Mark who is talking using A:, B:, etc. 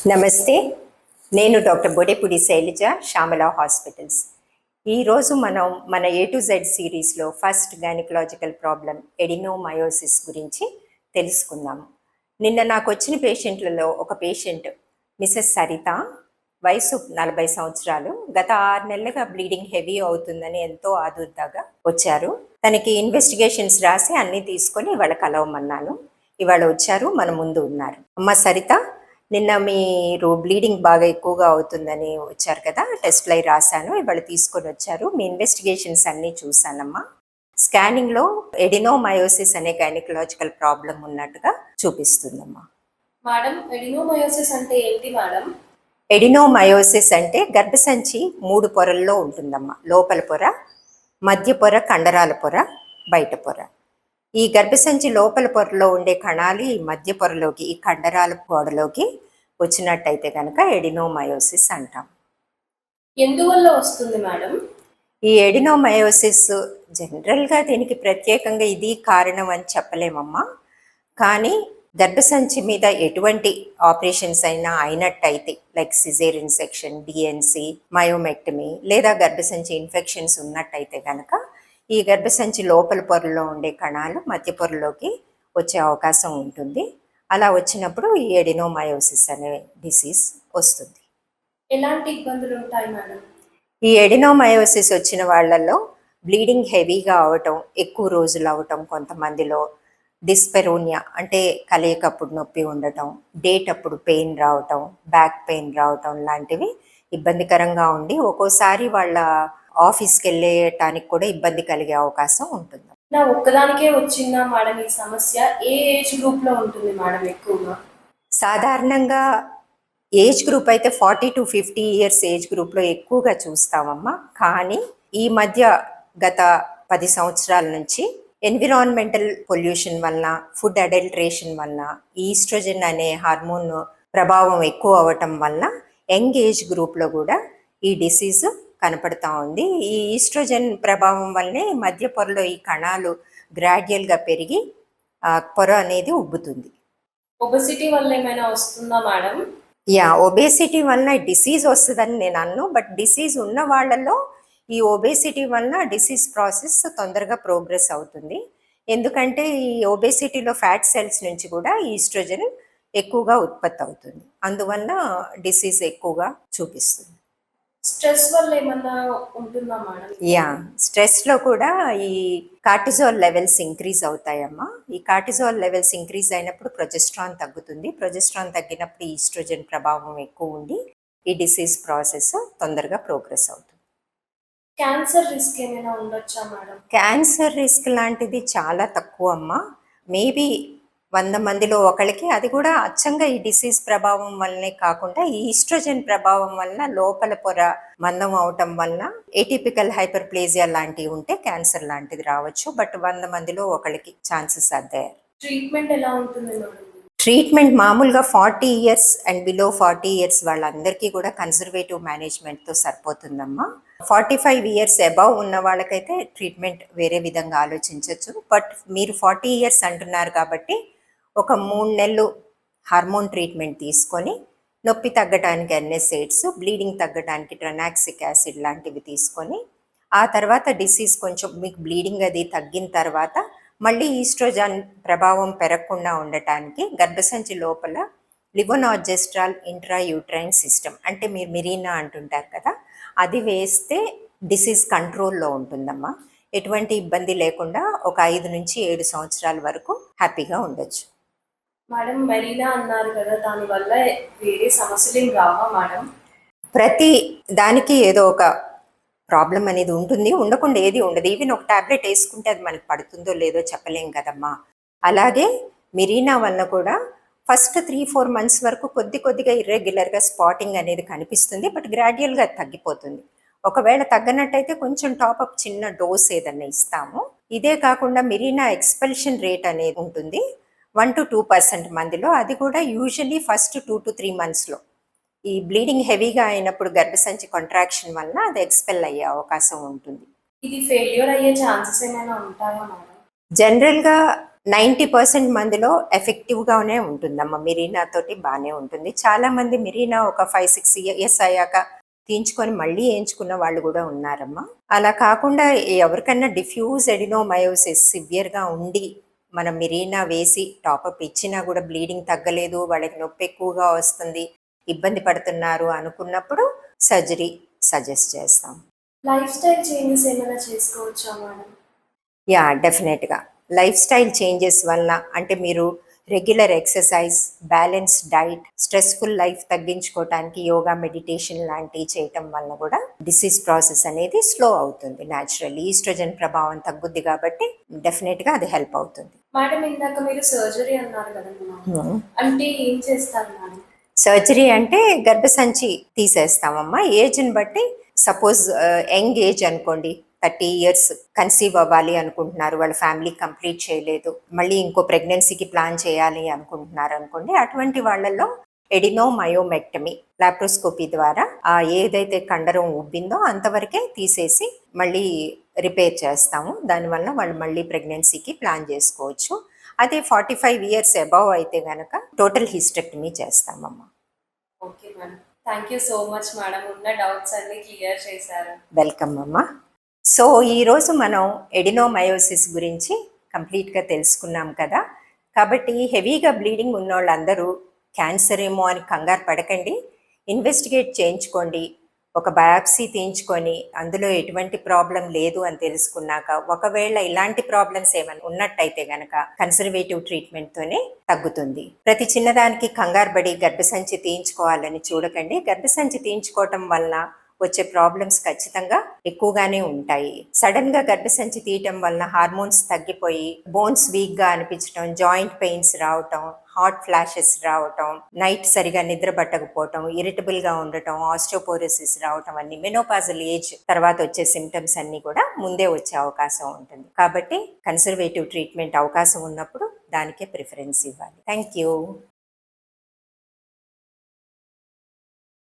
A: నమస్తే. నేను doctor బొడెపూడి Shailaja, Shyamala hospitals. ఈరోజు మనం మన ఏ టు జెడ్ సిరీస్లో ఫస్ట్ గైనకలాజికల్ ప్రాబ్లం ఎడినోమయోసిస్ గురించి తెలుసుకుందాము. నిన్న నాకు వచ్చిన పేషెంట్లలో ఒక పేషెంట్ మిసెస్ సరిత, వయసు 40 సంవత్సరాలు. గత 6 నెలలుగా బ్లీడింగ్ హెవీ అవుతుందని ఎంతో ఆదుర్దాగా వచ్చారు. తనకి ఇన్వెస్టిగేషన్స్ రాసి అన్నీ తీసుకొని ఇవాళ కలవమన్నాను. ఇవాళ వచ్చారు, మన ముందు ఉన్నారు. అమ్మ సరిత, నిన్న మీరు బ్లీడింగ్ బాగా ఎక్కువగా అవుతుందని వచ్చారు కదా, టెస్ట్లు అయి రాశాను, ఇవాళ తీసుకొని వచ్చారు. మీ ఇన్వెస్టిగేషన్స్ అన్నీ చూశానమ్మా. స్కానింగ్లో ఎడినోమయోసిస్ అనే గైనకలాజికల్ ప్రాబ్లం ఉన్నట్టుగా చూపిస్తుందమ్మా.
B: మేడం, ఎడినోమయోసిస్ అంటే ఏంటి మేడం?
A: ఎడినోమయోసిస్ అంటే గర్భసంచి 3 పొరల్లో ఉంటుందమ్మా. లోపల పొర, మధ్య పొర, కండరాల పొర, బయట పొర. ఈ గర్భసంచి లోపల పొరలో ఉండే కణాలు ఈ మధ్య పొరలోకి, ఈ కండరాల పొరలోకి వచ్చినట్టయితే కనుక ఎడినోమయోసిస్ అంటాం.
B: ఎందువల్ల వస్తుంది మేడం?
A: ఈ ఎడినోమయోసిస్ జనరల్గా దీనికి ప్రత్యేకంగా ఇది కారణం అని చెప్పలేమమ్మా. కానీ గర్భసంచి మీద ఎటువంటి ఆపరేషన్స్ అయినా అయినట్టయితే, like caesarean section, DNC, myomectomy, లేదా గర్భసంచి ఇన్ఫెక్షన్స్ ఉన్నట్టయితే కనుక ఈ గర్భసంచి లోపల పొరలో ఉండే కణాలు మధ్య పొరలోకి వచ్చే అవకాశం ఉంటుంది. అలా వచ్చినప్పుడు ఈ ఎడినోమయోసిస్ అనే డిసీజ్ వస్తుంది.
B: ఎలాంటి ఇబ్బందులు ఉంటాయి మేడం?
A: ఈ ఎడినోమయోసిస్ వచ్చిన వాళ్ళల్లో బ్లీడింగ్ హెవీగా అవటం, ఎక్కువ రోజులు అవటం, కొంతమందిలో డిస్పెరోనియా అంటే కలయికప్పుడు నొప్పి ఉండటం, డేట్ అప్పుడు పెయిన్ రావటం, బ్యాక్ పెయిన్ రావటం లాంటివి ఇబ్బందికరంగా ఉండి ఒక్కోసారి వాళ్ళ ఆఫీస్కి వెళ్ళటానికి కూడా ఇబ్బంది కలిగే అవకాశం ఉంటుంది.
B: నా ఒక్కదానికే వచ్చిందా మేడం ఈ సమస్య? ఏ ఏజ్ గ్రూప్లో ఉంటుంది మేడం ఎక్కువగా?
A: సాధారణంగా ఏజ్ గ్రూప్ అయితే 40 to 50 ఇయర్స్ ఏజ్ గ్రూప్లో ఎక్కువగా చూస్తామమ్మా. కానీ ఈ మధ్య గత 10 సంవత్సరాల నుంచి ఎన్విరాన్మెంటల్ పొల్యూషన్ వలన, ఫుడ్ అడల్ట్రేషన్ వలన, ఈస్ట్రోజన్ అనే హార్మోన్ ప్రభావం ఎక్కువ అవ్వటం వలన యంగ్ ఏజ్ గ్రూప్లో కూడా ఈ డిసీజ్ కనపడతా ఉంది. ఈ ఈస్ట్రోజన్ ప్రభావం వల్లనే మధ్య పొరలో ఈ కణాలు గ్రాడ్యువల్గా పెరిగి పొర అనేది ఉబ్బుతుంది.
B: ఒబెసిటీ వల్ల ఏమైనా వస్తుందా మేడం?
A: ఒబేసిటీ వలన డిసీజ్ వస్తుందని నేను అన్ను. బట్ డిసీజ్ ఉన్న వాళ్ళలో ఈ ఒబేసిటీ వలన డిసీజ్ ప్రాసెస్ తొందరగా ప్రోగ్రెస్ అవుతుంది. ఎందుకంటే ఈ ఒబేసిటీలో ఫ్యాట్ సెల్స్ నుంచి కూడా ఈస్ట్రోజన్ ఎక్కువగా ఉత్పత్తి అవుతుంది. అందువల్ల డిసీజ్ ఎక్కువగా చూపిస్తుంది.
B: స్ట్రెస్ వల్ల ఏమన్నా ఉంటుందా మేడం?
A: స్ట్రెస్లో కూడా ఈ కార్టిజోల్ లెవెల్స్ ఇంక్రీజ్ అవుతాయమ్మా. ఈ కార్టిజోల్ లెవెల్స్ ఇంక్రీజ్ అయినప్పుడు ప్రొజెస్ట్రాన్ తగ్గుతుంది. ప్రొజెస్ట్రాన్ తగ్గినప్పుడు ఈస్ట్రోజన్ ప్రభావం ఎక్కువ ఉండి ఈ డిసీజ్ ప్రాసెస్ తొందరగా ప్రోగ్రెస్ అవుతుంది.
B: క్యాన్సర్ రిస్క్ ఏమైనా ఉండొచ్చా మేడం?
A: క్యాన్సర్ రిస్క్ లాంటిది చాలా తక్కువ అమ్మా. మేబీ 100 మందిలో ఒకరికి. అది కూడా అచ్చంగా ఈ డిసీజ్ ప్రభావం వల్లనే కాకుండా ఈ ఈస్ట్రోజన్ ప్రభావం వలన లోపల పొర మందం అవటం వలన ఏటిపికల్ హైపర్ప్లేజియా లాంటివి ఉంటే క్యాన్సర్ లాంటిది రావచ్చు. బట్ 100 మందిలో ఒకరికి ఛాన్సెస్ అదే.
B: ట్రీట్మెంట్ ఎలా ఉంటుంది మేడం?
A: ట్రీట్మెంట్ మామూలుగా 40 ఇయర్స్ అండ్ బిలో 40 ఇయర్స్ వాళ్ళందరికీ కూడా కన్జర్వేటివ్ మేనేజ్మెంట్తో సరిపోతుందమ్మా. 45 ఇయర్స్ అబవ్ ఉన్న వాళ్ళకైతే ట్రీట్మెంట్ వేరే విధంగా ఆలోచించవచ్చు. బట్ మీరు 40 ఇయర్స్ అంటున్నారు కాబట్టి ఒక 3 నెలలు హార్మోన్ ట్రీట్మెంట్ తీసుకొని నొప్పి తగ్గడానికి ఎన్ఎస్ఐడ్స్, బ్లీడింగ్ తగ్గడానికి ట్రనాక్సిక్ యాసిడ్ లాంటివి తీసుకొని ఆ తర్వాత డిసీజ్ కొంచెం మీకు బ్లీడింగ్ అది తగ్గిన తర్వాత మళ్ళీ ఈస్ట్రోజన్ ప్రభావం పెరగకుండా ఉండటానికి గర్భసంచి లోపల లివోనార్జెస్ట్రాల్ ఇంట్రాయూట్రైన్ సిస్టమ్ అంటే మీరు మిరీనా అంటుంటారు కదా, అది వేస్తే డిసీజ్ కంట్రోల్లో ఉంటుందమ్మా. ఎటువంటి ఇబ్బంది లేకుండా ఒక 5 నుంచి 7 సంవత్సరాల వరకు హ్యాపీగా ఉండొచ్చు.
B: మేడం, మెరీనా అన్నారు కదా, దానివల్ల వేరే సమస్యలు ఏం రావా మేడం?
A: ప్రతి దానికి ఏదో ఒక ప్రాబ్లం అనేది ఉంటుంది, ఉండకుండా ఏది ఉండదు. ఈవెన్ ఒక టాబ్లెట్ వేసుకుంటే అది మనకు పడుతుందో లేదో చెప్పలేం కదమ్మా. అలాగే మిరీనా వల్ల కూడా ఫస్ట్ 3-4 మంత్స్ వరకు కొద్దిగా ఇర్రెగ్యులర్గా స్పాటింగ్ అనేది కనిపిస్తుంది. బట్ గ్రాడ్యువల్గా తగ్గిపోతుంది. ఒకవేళ తగ్గనట్టయితే కొంచెం టాపప్ చిన్న డోస్ ఏదన్నా ఇస్తాము. ఇదే కాకుండా మిరీనా ఎక్స్పెల్షన్ రేట్ అనేది ఉంటుంది 1 to 2% మందిలో. అది కూడా యూజువల్లీ ఫస్ట్ 2 to 3 మంత్స్లో ఈ బ్లీడింగ్ హెవీగా అయినప్పుడు గర్భసంచి కాంట్రాక్షన్ వలన అది ఎక్స్పెల్ అయ్యే అవకాశం ఉంటుంది.
B: ఇది ఫెయిల్యూర్ అయ్యే ఛాన్సెస్ ఏమైనా ఉంటాయా మేడం?
A: జనరల్గా 90% మందిలో ఎఫెక్టివ్గానే ఉంటుందమ్మా. మిరీనా తోటి బాగానే ఉంటుంది. చాలామంది మిరీనా ఒక 5-6 ఇయర్స్ అయ్యాక తీయించుకొని మళ్ళీ వేయించుకున్న వాళ్ళు కూడా ఉన్నారమ్మా. అలా కాకుండా ఎవరికన్నా డిఫ్యూజ్ ఎడినోమయోసిస్ సివియర్గా ఉండి మనం మిరీనా వేసి టాపప్ ఇచ్చినా కూడా బ్లీడింగ్ తగ్గలేదు, వాళ్ళకి నొప్పి ఎక్కువగా వస్తుంది, ఇబ్బంది పడుతున్నారు అనుకున్నప్పుడు సర్జరీ సజెస్ట్ చేస్తాం.
B: లైఫ్ స్టైల్ చేంజెస్ ఏమైనా చేసుకోవచ్చా మేడం?
A: యా, డెఫినెట్గా. లైఫ్ స్టైల్ చేంజెస్ వల్ల అంటే మీరు regular exercise, balance diet, stressful life తగ్గించుకోవటానికి యోగా, మెడిటేషన్ లాంటివి చేయటం వల్ల కూడా డిసీజ్ ప్రాసెస్ అనేది స్లో అవుతుంది. న్యాచురల్లీ ఈస్ట్రోజన్ ప్రభావం తగ్గుద్ది కాబట్టి డెఫినెట్గా అది హెల్ప్ అవుతుంది.
B: మేడం ఇందాక మీరు సర్జరీ అన్నారు కదా మేడం, అంటే ఏం చేస్తారు మేడం?
A: సర్జరీ అంటే గర్భసంచి తీసేస్తామమ్మా. ఏజ్ని బట్టి సపోజ్ యంగ్ ఏజ్ అనుకోండి, 30 ఇయర్స్ కన్సీవ్ అవ్వాలి అనుకుంటున్నారు, వాళ్ళ ఫ్యామిలీ కంప్లీట్ చేయలేదు, మళ్ళీ ఇంకో ప్రెగ్నెన్సీకి ప్లాన్ చేయాలి అనుకుంటున్నారు అనుకోండి, అటువంటి వాళ్ళల్లో ఎడినోమయోమెక్టమీ లాప్రోస్కోపీ ద్వారా ఏదైతే కండరం ఉబ్బిందో అంతవరకే తీసేసి మళ్ళీ రిపేర్ చేస్తాము. దానివల్ల వాళ్ళు మళ్ళీ ప్రెగ్నెన్సీకి ప్లాన్ చేసుకోవచ్చు. అదే 45 ఇయర్స్ అబవ్ అయితే కనుక టోటల్ హిస్టెక్టమీ చేస్తామమ్మా.
B: Okay madam, thank you so much madam, ఉన్న డౌట్స్ అన్ని క్లియర్ చేశారు.
A: వెల్కమ్ అమ్మా. సో ఈరోజు మనం ఎడినోమయోసిస్ గురించి కంప్లీట్గా తెలుసుకున్నాం కదా. కాబట్టి హెవీగా బ్లీడింగ్ ఉన్న వాళ్ళందరూ క్యాన్సర్ ఏమో అని కంగారు పడకండి, ఇన్వెస్టిగేట్ చేయించుకోండి. ఒక బయాప్సీ తీయించుకొని అందులో ఎటువంటి ప్రాబ్లం లేదు అని తెలుసుకున్నాక, ఒకవేళ ఇలాంటి ప్రాబ్లమ్స్ ఏమైనా ఉన్నట్టయితే గనక కన్సర్వేటివ్ ట్రీట్మెంట్తోనే తగ్గుతుంది. ప్రతి చిన్నదానికి కంగారు పడి గర్భసంచి తీయించుకోవాలని చూడకండి. గర్భసంచి తీయించుకోవటం వల్ల వచ్చే ప్రాబ్లమ్స్ ఖచ్చితంగా ఎక్కువగానే ఉంటాయి. సడన్ గా గర్భసంచి తీయటం వలన హార్మోన్స్ తగ్గిపోయి బోన్స్ వీక్ గా అనిపించడం, జాయింట్ పెయిన్స్ రావటం, హాట్ ఫ్లాషెస్ రావటం, నైట్ సరిగా నిద్ర పట్టకపోవటం, ఇరిటబుల్ గా ఉండటం, ఆస్టియోపోరోసిస్ రావటం అన్ని మెనోపాజల్ ఏజ్ తర్వాత వచ్చే సిమ్టమ్స్ అన్ని కూడా ముందే వచ్చే అవకాశం ఉంటుంది. కాబట్టి కన్సర్వేటివ్ ట్రీట్మెంట్ అవకాశం ఉన్నప్పుడు దానికే ప్రిఫరెన్స్ ఇవ్వాలి. Thank you.